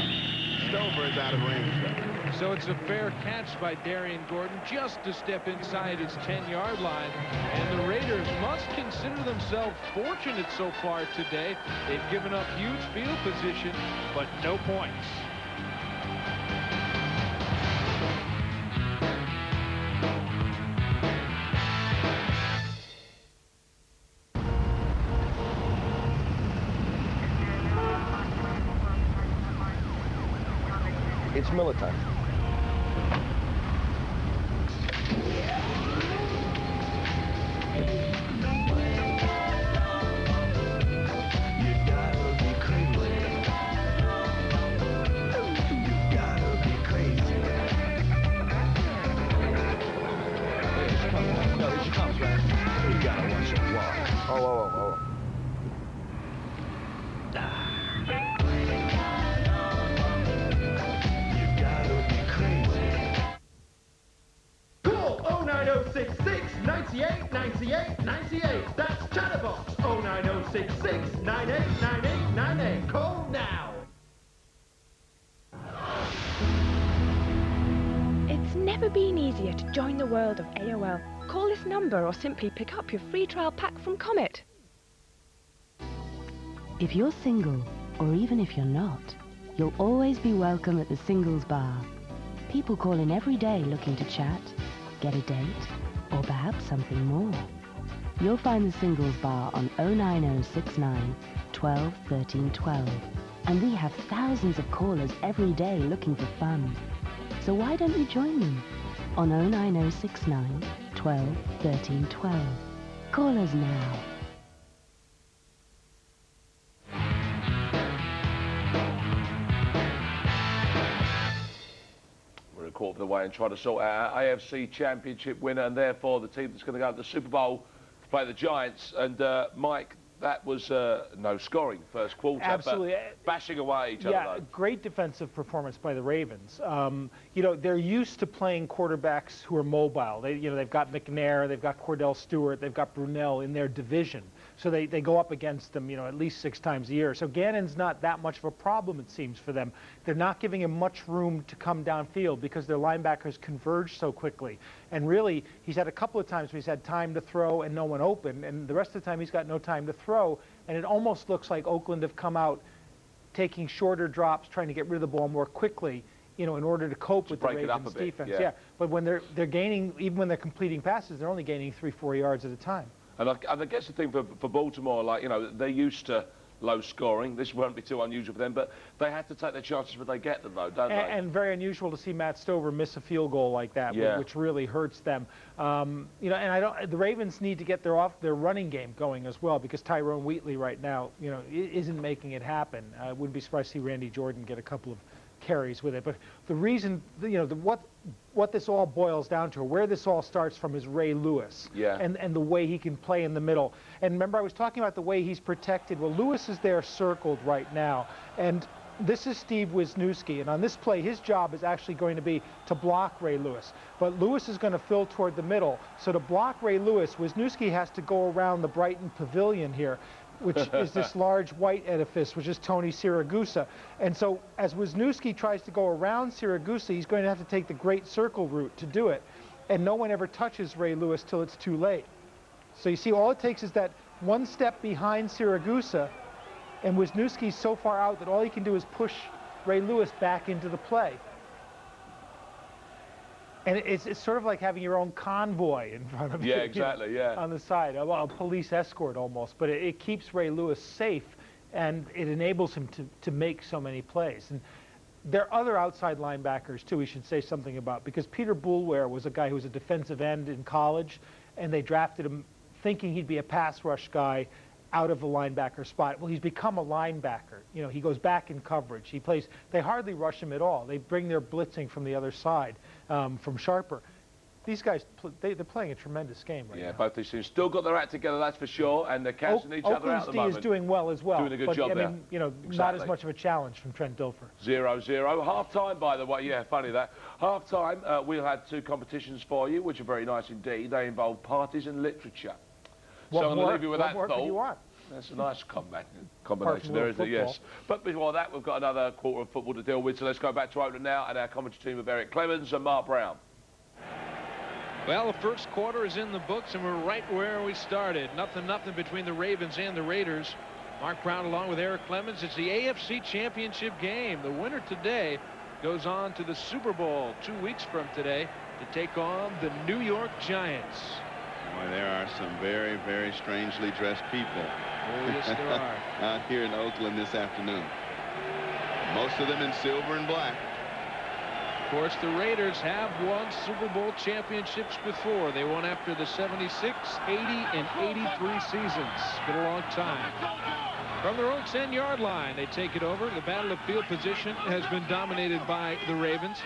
Stover is out of range, though. So it's a fair catch by Darian Gordon just to step inside his 10-yard line. And the Raiders must consider themselves fortunate so far today. They've given up huge field position, but no points. It's Miller time. That's Chatterbox 09066989898. Call now. It's never been easier to join the world of AOL. Call this number or simply pick up your free trial pack from Comet. If you're single, or even if you're not, you'll always be welcome at the Singles Bar. People call in every day looking to chat, get a date, or perhaps something more. You'll find the Singles Bar on 09069 12 13 12. And we have thousands of callers every day looking for fun. So why don't you join them on 09069 12 13 12. Call us now. We're a quarter of the way and try to sort out our AFC Championship winner, and therefore the team that's going to go to the Super Bowl to play the Giants. And Mike, that was no scoring first quarter. Absolutely. But bashing away each other. Yeah, great defensive performance by the Ravens. You know, they're used to playing quarterbacks who are mobile. They've got McNair, they've got Cordell Stewart, they've got Brunell in their division. So they go up against them, at least 6 times a year. So Gannon's not that much of a problem, it seems, for them. They're not giving him much room to come downfield because their linebackers converge so quickly. And really, he's had a couple of times where he's had time to throw and no one open, and the rest of the time he's got no time to throw. And it almost looks like Oakland have come out taking shorter drops, trying to get rid of the ball more quickly, in order to cope with the Ravens' defense. Yeah. But when they're gaining, even when they're completing passes, they're only gaining 3-4 yards at a time. And I guess the thing for Baltimore, they're used to low scoring. This won't be too unusual for them, but they have to take their chances when they get them, though, don't they? And very unusual to see Matt Stover miss a field goal like that, which really hurts them. And the Ravens need to get their running game going as well, because Tyrone Wheatley right now, isn't making it happen. I wouldn't be surprised to see Randy Jordan get a couple of carries with it. But the reason, what this all boils down to, where this all starts from, is Ray Lewis. And the way he can play in the middle. And remember, I was talking about the way he's protected. Well, Lewis is there circled right now. And this is Steve Wisniewski. And on this play, his job is actually going to be to block Ray Lewis. But Lewis is going to fill toward the middle. So to block Ray Lewis, Wisniewski has to go around the Brighton Pavilion here, which is this large white edifice, which is Tony Siragusa. And so as Wisniewski tries to go around Siragusa, he's going to have to take the great circle route to do it. and no one ever touches Ray Lewis till it's too late. So you see, all it takes is that one step behind Siragusa, and Wisniewski's so far out that all he can do is push Ray Lewis back into the play. And it's sort of like having your own convoy in front of you. Yeah, exactly, yeah. On the side, a police escort almost. But it keeps Ray Lewis safe, and it enables him to make so many plays. And there are other outside linebackers, too, we should say something about, because Peter Boulware was a guy who was a defensive end in college, and they drafted him thinking he'd be a pass rush guy out of the linebacker spot. Well, he's become a linebacker. You know, he goes back in coverage. He plays, they hardly rush him at all. They bring their blitzing from the other side, from Sharper. These guys, they're playing a tremendous game right now. Yeah, both these teams still got their act together, that's for sure, and they're catching each other out at the moment. Oakland's D is doing well as well. Doing a good job there. I mean, you know, not as much of a challenge from Trent Dilfer. 0-0. Half-time, by the way. Yeah, funny that. Half-time, we'll have two competitions for you, which are very nice indeed. They involve parties and literature. So I'm going to leave you with that thought. What you want? That's a nice combination there, isn't it? Yes. But before that, we've got another quarter of football to deal with, so let's go back to Oakland now and our commentary team of Eric Clemens and Mark Brown. Well, the first quarter is in the books, and we're right where we started. Nothing between the Ravens and the Raiders. Mark Brown along with Eric Clemens. It's the AFC Championship game. The winner today goes on to the Super Bowl 2 weeks from today to take on the New York Giants. Boy, there are some very, very strangely dressed people. Oh, yes, there are. Out here in Oakland this afternoon. Most of them in silver and black. Of course, the Raiders have won Super Bowl championships before. They won after the 76, 80, and 83 seasons. Been a long time. From their own 10-yard line, they take it over. The battle of field position has been dominated by the Ravens.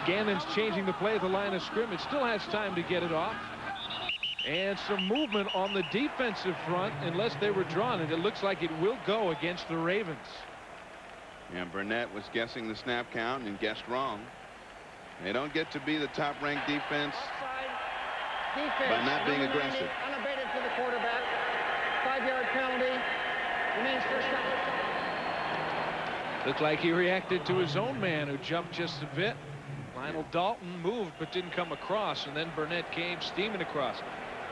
Gannon's changing the play at the line of scrimmage. Still has time to get it off. And some movement on the defensive front unless they were drawn. And it looks like it will go against the Ravens. Yeah, Burnett was guessing the snap count and guessed wrong. They don't get to be the top-ranked defense by not being aggressive. Unabated to the quarterback. 5-yard penalty. Remains first down. Looked like he reacted to his own man who jumped just a bit. Lionel Dalton moved but didn't come across, and then Burnett came steaming across.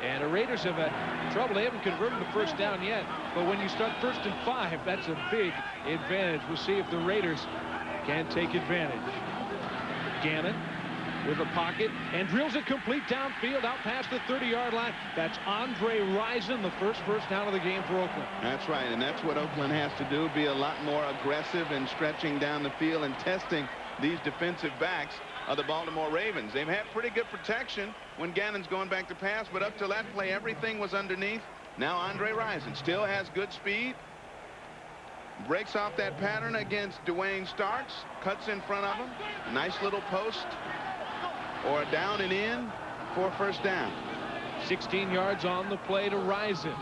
And the Raiders have had trouble. They haven't converted the first down yet. But when you start 1st and 5, that's a big advantage. We'll see if the Raiders can take advantage. Gannon with a pocket and drills it complete downfield out past the 30-yard line. That's Andre Rison, the first down of the game for Oakland. That's right, and that's what Oakland has to do, be a lot more aggressive in stretching down the field and testing these defensive backs of the Baltimore Ravens. They've had pretty good protection when Gannon's going back to pass, but up to that play, everything was underneath. Now Andre Rison still has good speed. Breaks off that pattern against Dwayne Starks. Cuts in front of him. Nice little post. Or a down and in for first down. 16 yards on the play to Rison.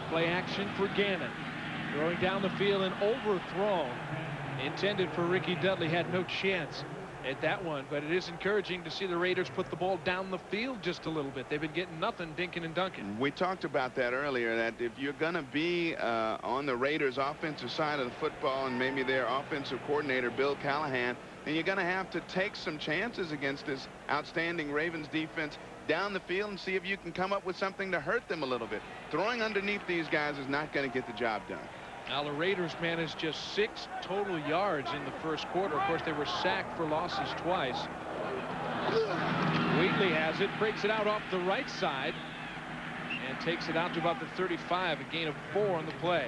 Play action for Gannon. Throwing down the field and overthrown. Intended for Ricky Dudley. Had no chance at that one, but it is encouraging to see the Raiders put the ball down the field just a little bit. They've been getting nothing dinking and dunking. We talked about that earlier, that if you're going to be on the Raiders offensive side of the football and maybe their offensive coordinator Bill Callahan, then you're going to have to take some chances against this outstanding Ravens defense down the field and see if you can come up with something to hurt them a little bit. Throwing underneath these guys is not going to get the job done. Now the Raiders managed just 6 total yards in the first quarter. Of course, they were sacked for losses twice. Wheatley has it, breaks it out off the right side, and takes it out to about the 35, a gain of 4 on the play.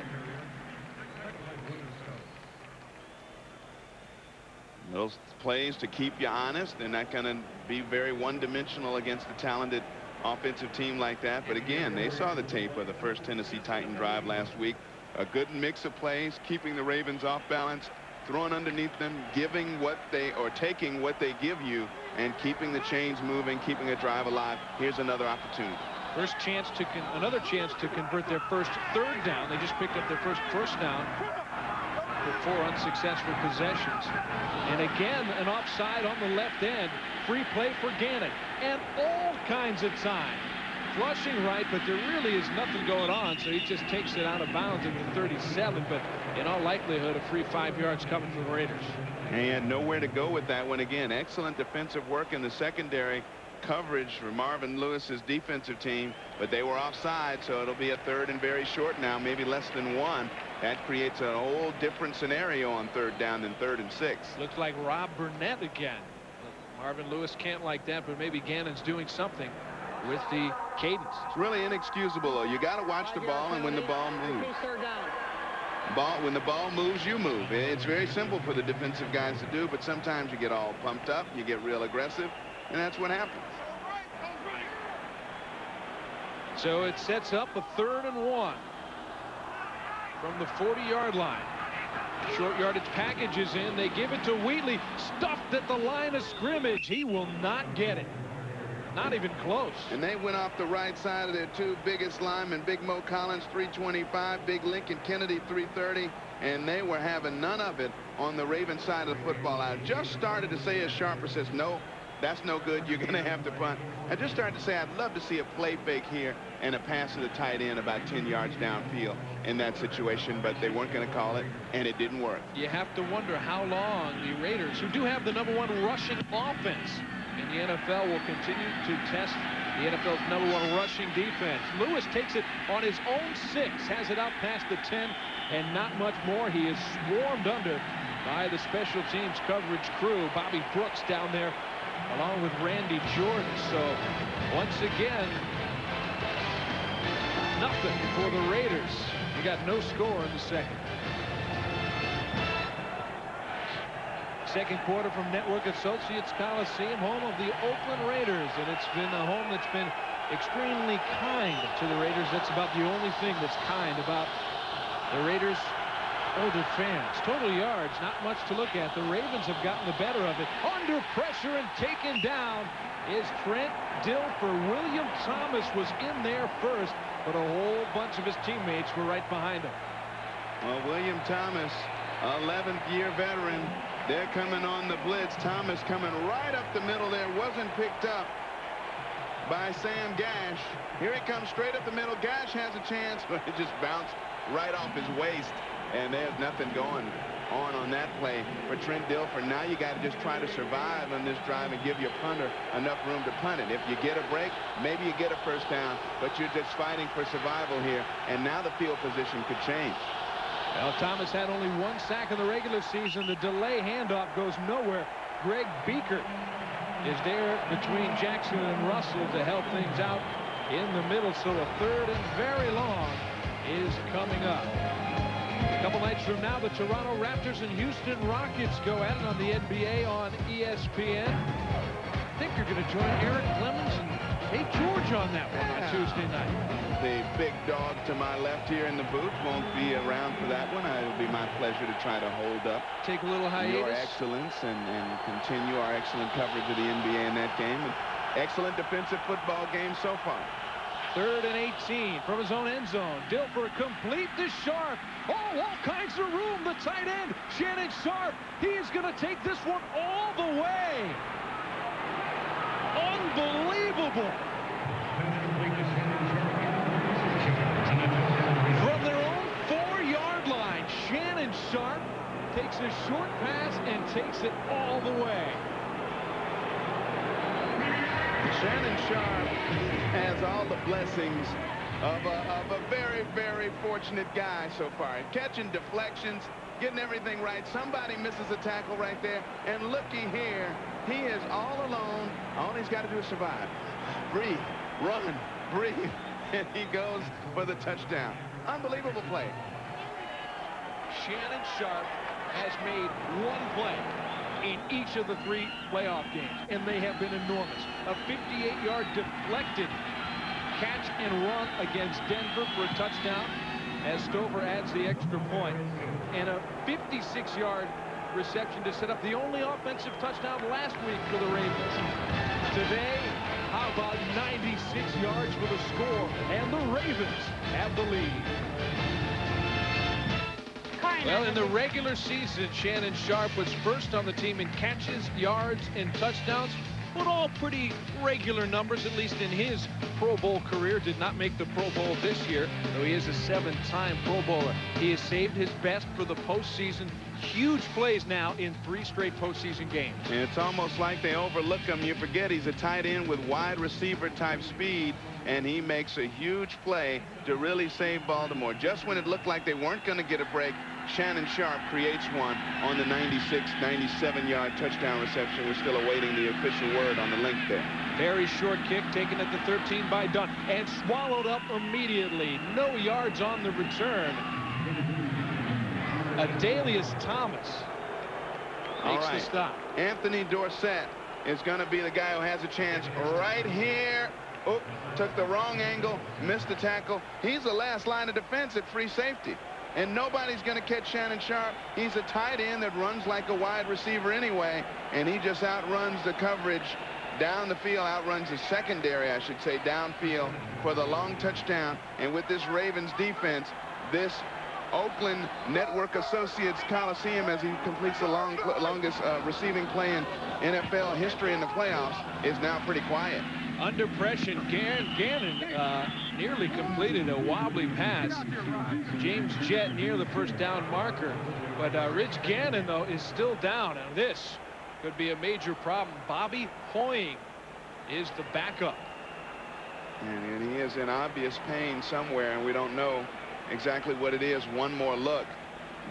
Those plays to keep you honest. They're not going to be very one-dimensional against a talented offensive team like that. But again, they saw the tape of the first Tennessee Titan drive last week. A good mix of plays, keeping the Ravens off balance, throwing underneath them, giving what they, or taking what they give you, and keeping the chains moving, keeping a drive alive. Here's another opportunity. Another chance to convert their first 3rd down. They just picked up their first down for 4 unsuccessful possessions. And again, an offside on the left end. Free play for Gannon. And all kinds of time flushing right, but there really is nothing going on, so he just takes it out of bounds at the 37, but in all likelihood, a free 5 yards coming for the Raiders. And he had nowhere to go with that one. Again, excellent defensive work in the secondary coverage for Marvin Lewis's defensive team, but they were offside, so it'll be a 3rd and very short now, maybe less than 1. That creates a whole different scenario on 3rd down than 3rd and 6. Looks like Rob Burnett again. Marvin Lewis can't like that, but maybe Gannon's doing something with the cadence. It's really inexcusable, though. You got to watch the ball, and when the ball moves. When the ball moves, you move. It's very simple for the defensive guys to do, but sometimes you get all pumped up, you get real aggressive, and that's what happens. So it sets up a 3rd and 1 from the 40-yard line. Short yardage package is in. They give it to Wheatley. Stuffed at the line of scrimmage. He will not get it. Not even close. And they went off the right side of their 2 biggest linemen, Big Mo Collins, 325, Big Lincoln Kennedy, 330, and they were having none of it on the Ravens side of the football. I just started to say, as Sharper says, no, that's no good. You're going to have to punt. I just started to say I'd love to see a play fake here and a pass to the tight end about 10 yards downfield in that situation, but they weren't going to call it, and it didn't work. You have to wonder how long the Raiders, who do have the #1 rushing offense in the NFL, will continue to test the NFL's #1 rushing defense. Lewis takes it on his own 6, has it out past the 10, and not much more. He is swarmed under by the special teams coverage crew. Bobby Brooks down there along with Randy Jordan. So once again, nothing for the Raiders. We got no score in the second. Second quarter from Network Associates Coliseum, home of the Oakland Raiders, and it's been a home that's been extremely kind to the Raiders. That's about the only thing that's kind about the Raiders' older fans. Total yards, not much to look at. The Ravens have gotten the better of it. Under pressure and taken down is Trent Dilfer. William Thomas was in there first, but a whole bunch of his teammates were right behind him. Well, William Thomas, 11th-year veteran. They're coming on the blitz. Thomas coming right up the middle there. Wasn't picked up by Sam Gash. Here he comes straight up the middle. Gash has a chance, but it just bounced right off his waist. And there's nothing going on that play for Trent Dilfer. Now you got to just try to survive on this drive and give your punter enough room to punt it. If you get a break, maybe you get a first down, but you're just fighting for survival here. And now the field position could change. Well, Thomas had only 1 sack in the regular season. The delay handoff goes nowhere. Greg Beaker is there between Jackson and Russell to help things out in the middle. So a 3rd and very long is coming up. A couple nights from now, the Toronto Raptors and Houston Rockets go at it on the NBA on ESPN. I think you're going to join Eric Clemens and Hey George on that one on Tuesday night. The big dog to my left here in the booth won't be around for that one. It'll be my pleasure to try to hold up take a little hiatus, your excellence, and continue our excellent coverage of the NBA in that game. And excellent defensive football game so far. 3rd and 18 from his own end zone. Dilfer complete to Sharp. Oh, all kinds of room. The tight end, Shannon Sharp. He is going to take this one all the way. Unbelievable. From their own 4-yard line, Shannon Sharp takes a short pass and takes it all the way. Shannon Sharp has all the blessings of a very, very fortunate guy so far. Catching deflections, getting everything right. Somebody misses a tackle right there. And looky here, he is all alone. All he's got to do is survive. Breathe, run, breathe. And he goes for the touchdown. Unbelievable play. Shannon Sharp has made 1 play in each of the 3 playoff games, and they have been enormous. A 58-yard deflected catch and run against Denver for a touchdown as Stover adds the extra point, and a 56-yard reception to set up the only offensive touchdown last week for the Ravens. Today, how about 96 yards for the score, and the Ravens have the lead. Well, in the regular season, Shannon Sharp was first on the team in catches, yards, and touchdowns. but all pretty regular numbers, at least in his Pro Bowl career. Did not make the Pro Bowl this year, though he is a 7-time Pro Bowler. He has saved his best for the postseason. Huge plays now in 3 straight postseason games. And it's almost like they overlook him. You forget he's a tight end with wide receiver type speed, and he makes a huge play to really save Baltimore. Just when it looked like they weren't going to get a break, Shannon Sharp creates one on the 97-yard touchdown reception. We're still awaiting the official word on the length there. Very short kick taken at the 13 by Dunn and swallowed up immediately. No yards on the return. Adalius Thomas makes the stop. Anthony Dorsett is going to be the guy who has a chance right here. Oh, took the wrong angle, missed the tackle. He's the last line of defense at free safety. And nobody's going to catch Shannon Sharp. He's a tight end that runs like a wide receiver anyway, and he just outruns the coverage down the field, outruns the secondary, I should say, downfield for the long touchdown. And with this Ravens defense, this Oakland Network Associates Coliseum, as he completes the longest receiving play in NFL history in the playoffs, is now pretty quiet. Under pressure, Gannon nearly completed a wobbly pass. James Jett near the first down marker, but Rich Gannon, though, is still down, and this could be a major problem. Bobby Hoying is the backup. And he is in obvious pain somewhere, and we don't know exactly what it is. One more look.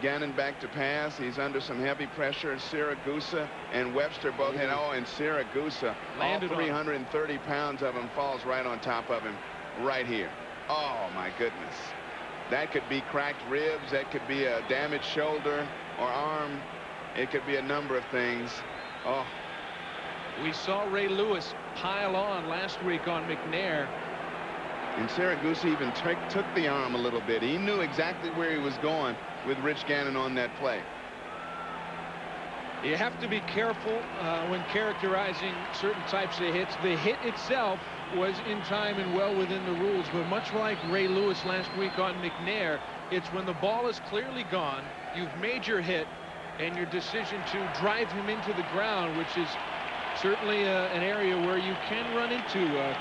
Gannon back to pass. He's under some heavy pressure. Siragusa and Webster both had. Oh, and Siragusa, all 330 pounds of him, falls right on top of him right here. Oh, my goodness. That could be cracked ribs. That could be a damaged shoulder or arm. It could be a number of things. Oh. We saw Ray Lewis pile on last week on McNair. And Siragusa even took the arm a little bit. He knew exactly where he was going with Rich Gannon on that play. You have to be careful when characterizing certain types of hits. The hit itself was in time and well within the rules, but much like Ray Lewis last week on McNair, it's when the ball is clearly gone, you've made your hit, and your decision to drive him into the ground, which is certainly an area where you can run into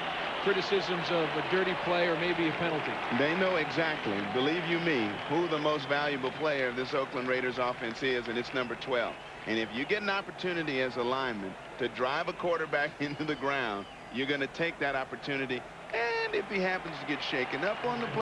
criticisms of a dirty play or maybe a penalty. They know exactly, believe you me, who the most valuable player of this Oakland Raiders offense is, and it's number 12. And if you get an opportunity as a lineman to drive a quarterback into the ground, you're going to take that opportunity. And if he happens to get shaken up on the play,